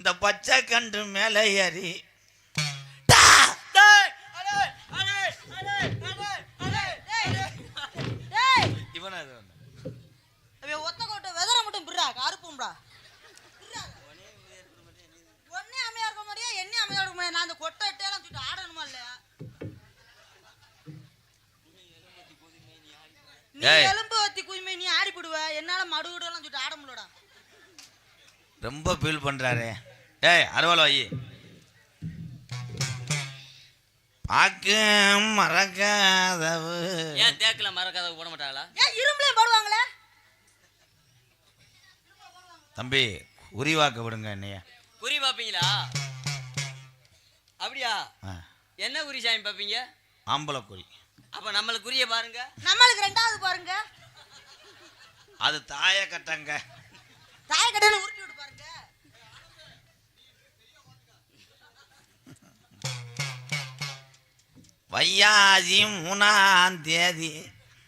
இந்த பச்சை கண்டு மேலே ஏறி ஒத்த கோட்டை வெதற மட்டும் பிறா கருப்பும்டா ஒன்னே அமையா இருக்க மாதிரியா என்ன அமையா இருக்க முடியாது நான் அந்த கொட்டை எல்லாம் தூக்கிட்டு ஆடணுமா இல்லையா நீ எலும்பு வத்தி குய்மை நீ ஆடி போடுவ என்னால மடுகுடெல்லாம் தூக்கிட்டு ஆட முடியலடா ரொம்ப ஃபீல் பண்றாரு ஏய் அறுவாள் வை பாக்க மறக்காதவு ஏன் தேக்கல மறக்காதவு போட மாட்டாங்களா ஏன் இரும்புலயும் போடுவாங்களே தம்பி குறி வாக்க விடுங்க என்னைய குறி பாப்பீங்களா அப்படியா என்ன குறி சாமி பாப்பீங்க ஆம்பளை குறி அப்ப நம்மளுக்கு குறிய பாருங்க நம்மளுக்கு ரெண்டாவது பாருங்க அது தாய கட்டங்க தாய கட்டன்னு உருட்டி விட்டு பாருங்க வையாசி 3ஆம் தேதி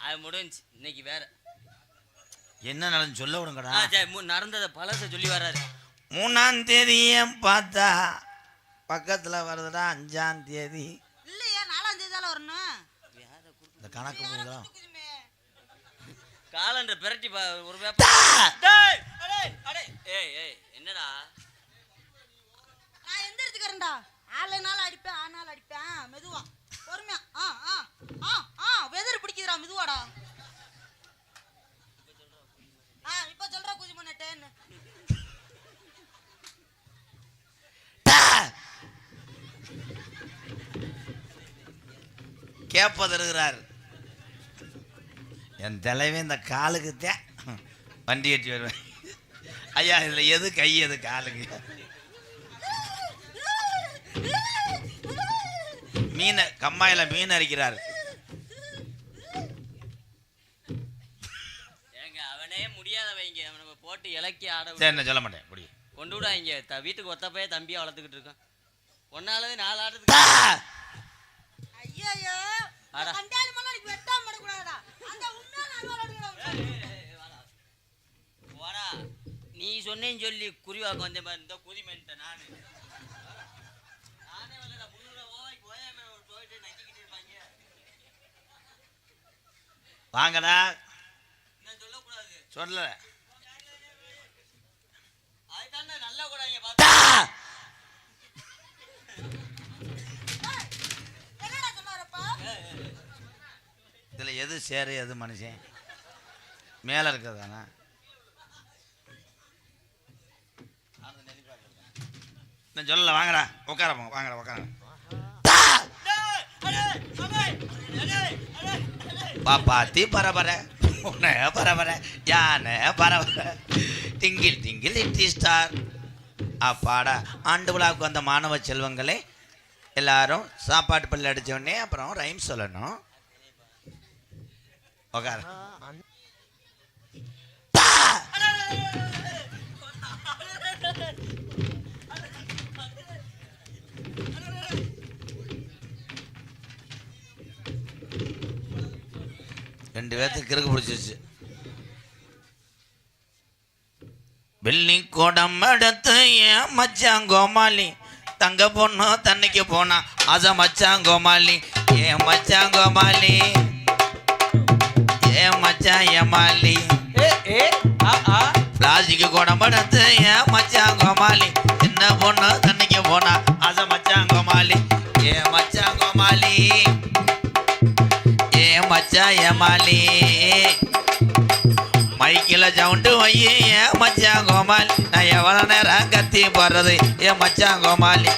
அது முடிஞ்சு இன்னைக்கு வேற என்ன நடந்து சொல்ல விடுங்கடா நடந்ததை பழச சொல்லி வர்றாரு 3ஆம் தேதியும் பார்த்தா பக்கத்துல வருதுடா 5ஆம் தேதி இல்லையா 4ஆம் தேதி தான் வரணும் இந்த கணக்கு போதும் காலண்டர பிரட்டி ஒரு என்னடா நான் எந்த இடத்துக்கு ஆளுனால அடிப்பேன் ஆனாலும் அடிப்பேன் மெதுவா பொறுமையா வெதர் பிடிக்குதுடா மெதுவாடா இப்ப சொல்ற குதி பண்ணட்டேன்னு கேப்பது இருக்கிறார் என் தலைவன் இந்த காலுக்கு தான் வண்டி கட்டி வருவேன் ஐயா இதுல எது கை எது காலுக்கு மீன் கம்மாயில மீன் அரிக்கிறார் ஏங்க அவனே முடியாத வைங்க அவனை போட்டு இலக்கி ஆட என்ன சொல்ல மாட்டேன் முடியும் கொண்டு விடாங்க வீட்டுக்கு ஒத்தப்பையே தம்பியா வளர்த்துக்கிட்டு இருக்கான் ஒன்னாலவே 4 ஆடுறதுக்கு ஐயோ கண்டாலி மண்ணாடி வெட்டாம மட கூடாடா அந்த உண்மையான அல்வாடா போடா நீ சொன்னேன்னு சொல்லி குறிவாக்க வந்தே பாரு இந்த குதி மென்ட்ட நானே வரல 300 ரூபாய்க்கு போயாம போயிட்டு நக்கிக்கிட்டு இருப்பாங்க வாங்கடா நான் சொல்லக்கூடாது சொல்லல அதுதானே நல்லா கூடாங்க பாத்தா இதுல எது சேரு எது மனுஷன் மேல இருக்கிறதானா நான் சொல்லல வாங்கடா உட்கார போங்க வாங்கடா உட்கார பாப்பாத்தி பரபர உன்னை பரபர யானை பரபர திங்கில் திங்கில் இட்டி ஸ்டார் அப்பாடா ஆண்டு விழாவுக்கு வந்த மாணவ செல்வங்களே எல்லாரும் சாப்பாட்டு பல்லு அடிச்ச உடனே அப்புறம் ரைம் சொல்லணும் உட்கார ரெண்டு பேர்த்துக்கு கிறுக்கு பிடிச்சிருச்சு வெள்ளி கோடம் எடுத்து ஏன் மச்சான் கோமாளி தங்க பொண்ணு தண்ணிக்கு போனா அத மச்சான் கோமாளி ஏன் மச்சான் கோமாளி ஏன் மச்சான் ஏமாளி பிளாஸ்டிக் குடம் எடுத்து ஏன் மச்சான் கோமாளி சின்ன பொண்ணு தண்ணிக்கு போனா அத மச்சான் கோமாளி ஏன் மச்சான் கோமாளி ஏன் மச்சான் ஏமாளி மைக்கில சவுண்டு வையே ஏன் மச்சான் கோமாளி நான் எவ்வளவு நேரம் கத்தி போடுறது ஏன் மச்சான் கோமாளி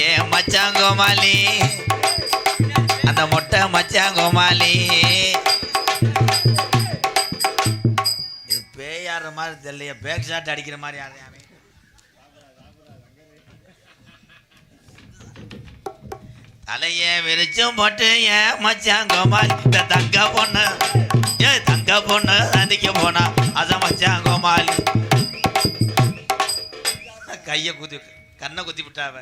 ஏன் மச்சான் கோமாளி அந்த மொட்டை மச்சான் கோமாளி இது பேயாடுற மாதிரி தெரியலையே பேக் ஷாட் அடிக்கிற மாதிரி யாரையாமே தலைய விரிச்சும் போட்டு ஏன் மச்சான் கோமாளி இந்த தங்க பொண்ணு தங்க பொண்ணு அன்னைக்கு போனா அத மச்சான் கோமாளி கைய குத்தி கண்ணை குத்தி விட்டாவ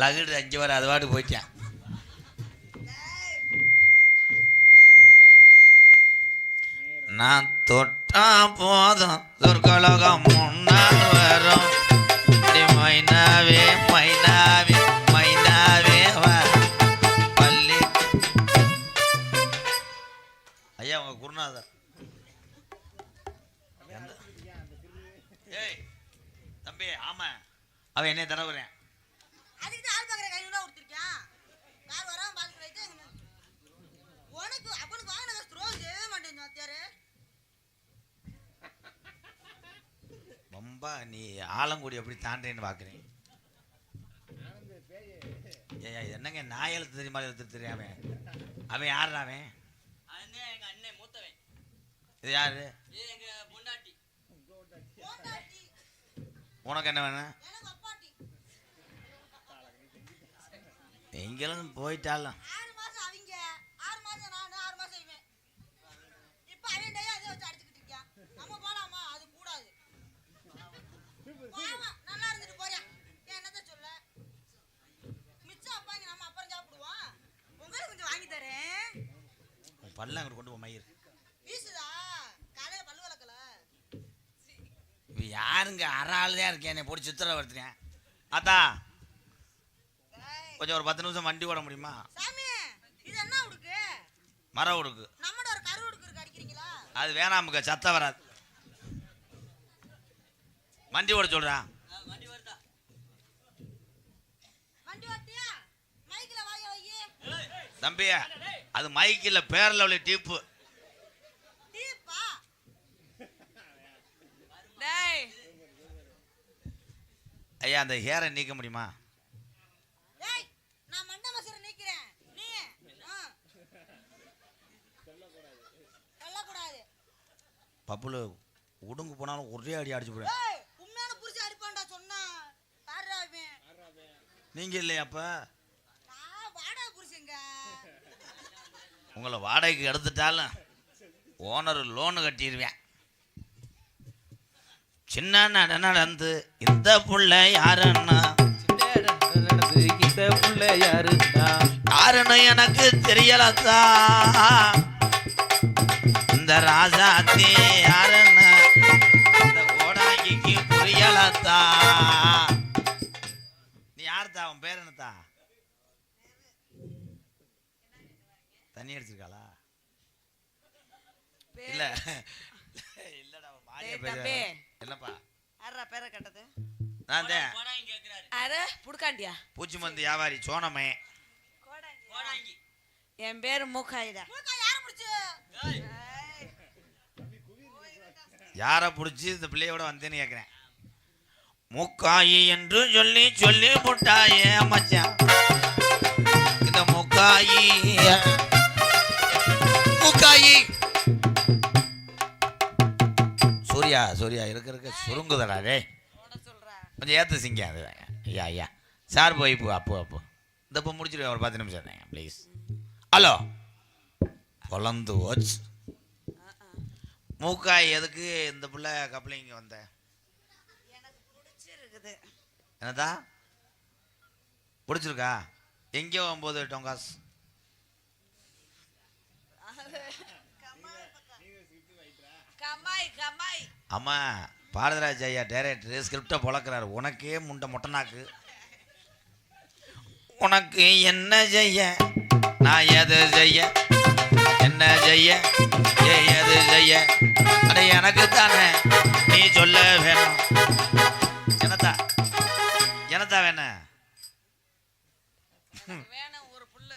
லகுடு 5 வர அது வாட்டு போயிட்டான் நான் தொட்டா போதும் சொற்கலகம் முன்னால் வர ஆமா அவன் என்னைய தடவுறேன். அதுக்கு தான் ஆள் பார்க்குற 500 கொடுத்துருக்கேன். கார் வராம பார்த்து வைத்து உனக்கு அப்பனுக்கு வாங்கின த்ரோ செய்ய மாட்டேன் வாத்தியாரு. ரொம்ப நீ ஆலங்குடி எப்படி தாண்டேன்னு பார்க்குறேன். ஏய் என்னங்க நாய் எழுத்து தெரியுமா எழுத்து தெரியாம அவன் யாரு அவன்? அதுதான் எங்க அண்ணன் மூத்தவன். இது யாரு? இது எங்க பொண்டாட்டி. போண்டாட்டி உனக்கு என்ன வேணும்? எனக்கு அப்பாட்டி. எங்கேயும் போயிட்டாலும் 6 மாசம் அவங்க 6 மாசம் நான் 6 மாசம் இவன். இப்போ அவன் டேய் அதை வச்சு அடிச்சுக்கிட்டு இருக்கான். நம்ம போலாமா? அது கூடாது. போமா நல்லா இருந்துட்டு போறேன். என்னத்த சொல்ல? மிச்சம் அப்பாங்க நம்ம அப்புறம் சாப்பிடுவோம். உங்களுக்கு கொஞ்சம் வாங்கி தரேன். உன் பல்ல அங்கிட்டு கொண்டு போ மயிர். வீசுதா? காலையில பல்லு வளர்க்கல. இப்போ யாருங்க அறாளுதான் இருக்கேன் என்னை போட்டு சித்திரை வருத்துறேன். ஆத்தா கொஞ்சம் ஒரு 10 நிமிஷம் வண்டி ஓட முடியுமா? சாமி இது என்ன உடுக்கு? மரம் உடுக்கு. நம்மட ஒரு கரு உடுக்கு இருக்கு அடிக்கிறீங்களா? அது வேணாமுங்க சத்தம் வராது. வண்டி ஓட சொல்றான். வண்டி வருதா? வண்டி ஓட்டியா? மைக்ல வாய வை. தம்பி அது மைக்கில் பேரில் உள்ள டீப்பு. டீப்பா? டேய் ஐயா அந்த ஹேரை நீக்க முடியுமா? டேய் நான் மண்ட மசர நீக்கிறேன். நீ சொல்லக்கூடாது. பப்புல உடுங்கு போனாலும் ஒரே அடி அடிச்சு போடுறேன். ஏய் உண்மையான புருஷன் அடிப்பான்டா சொன்னா. யாரா அவன்? நீங்க இல்லையா அப்ப? நான் வாடா புருஷங்க. உங்களை வாடகைக்கு எடுத்துட்டாலும் ஓனர் லோனு கட்டிடுவேன். சின்ன நடந்து இந்த புள்ள யாருன்னா நடந்து இந்த புள்ள யாருன்னா யாருன்னு எனக்கு தெரியலத்தா. இந்த ராசாத்தி யாருன்னு இந்த கோடாங்கிக்கு புரியலத்தா. நீ யாருத்தா? அவன் பேர் என்னத்தா? தண்ணி அடிச்சிருக்காளா? இல்ல இல்லடா அவன் மாறிய டேய் பேரு. தம்பி. என்னப்பா? யாரா பேரை கட்டது? நான் தான் கோடாங்கி கேக்குறாரு. அட புடுக்காண்டியா? பூச்சி மந்து வியாபாரி சோனமே. கோடாங்கி. என் பேரு மூக்காயிடா. மூக்கா யார புடிச்சு? ஏய், யாரை பிடிச்சி இந்த பிள்ளையோட வந்தேன்னு கேட்குறேன். முக்காயி என்று சொல்லி சொல்லி போட்டாயே மச்சான். இந்த முக்காயி முக்காயி சூர்யா சூர்யா இருக்க சுருங்குதடா டே. ஓட சொல்றா. கொஞ்சம் ஏற்று சிங்க அது ஐயா ஐயா சார் போய் இப்போ அப்போ இந்த இப்போ முடிச்சிடுவேன் ஒரு 10 நிமிஷம் தாங்க ப்ளீஸ். ஹலோ பொலந்து வாட்ச் மூக்காய் எதுக்கு இந்த பிள்ளை கப்ளிங்க வந்த? எனக்கு பிடிச்சிருக்குது. என்னதா பிடிச்சிருக்கா? எங்கே போகும்போது டொங்காஸ்? கமாய் கமாய். அம்மா பாரதராஜ் ஐயா டைரக்டர் ஸ்கிரிப்டை பொழக்கிறாரு. உனக்கே முண்டை மொட்டனாக்கு. உனக்கு என்ன செய்ய நான் எது செய்ய என்ன செய்ய எது செய்ய அட எனக்கு தானே நீ சொல்ல வேணும். என்னத்தா என்னத்தா வேணும்? வேணும் ஒரு புல்லு.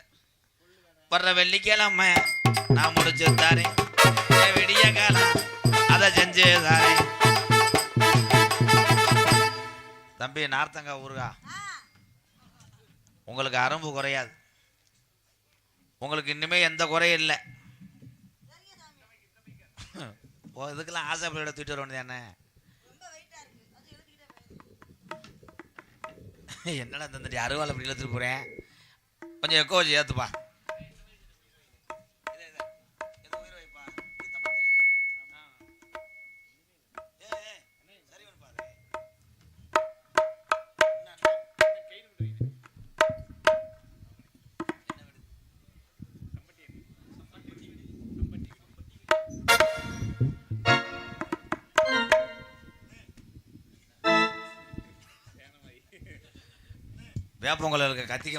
வர்ற வெள்ளிக்கிழமை நான் முடிச்சு தாரேன். விடிய காலம் அதை செஞ்சு தாரேன். தம்பி நார்த்தங்கா ஊருகா உங்களுக்கு அரும்பு குறையாது. உங்களுக்கு இனிமே எந்த குறையும் இல்லை. இதுக்கெல்லாம் ஆசை பிள்ளையோட தூக்கிட்டு வர வேண்டியதானே. ரொம்ப வெயிட்டா இருக்கு. அது எழுதிக்கிட்டே போய். என்னடா தந்துட்டு அருவாள் அப்படி இழுத்துட்டு போறேன். கொஞ்சம் எக்கோ வச்சு ஏத்துப்பா. வேப்பங்குளம் இருக்க கத்திக்க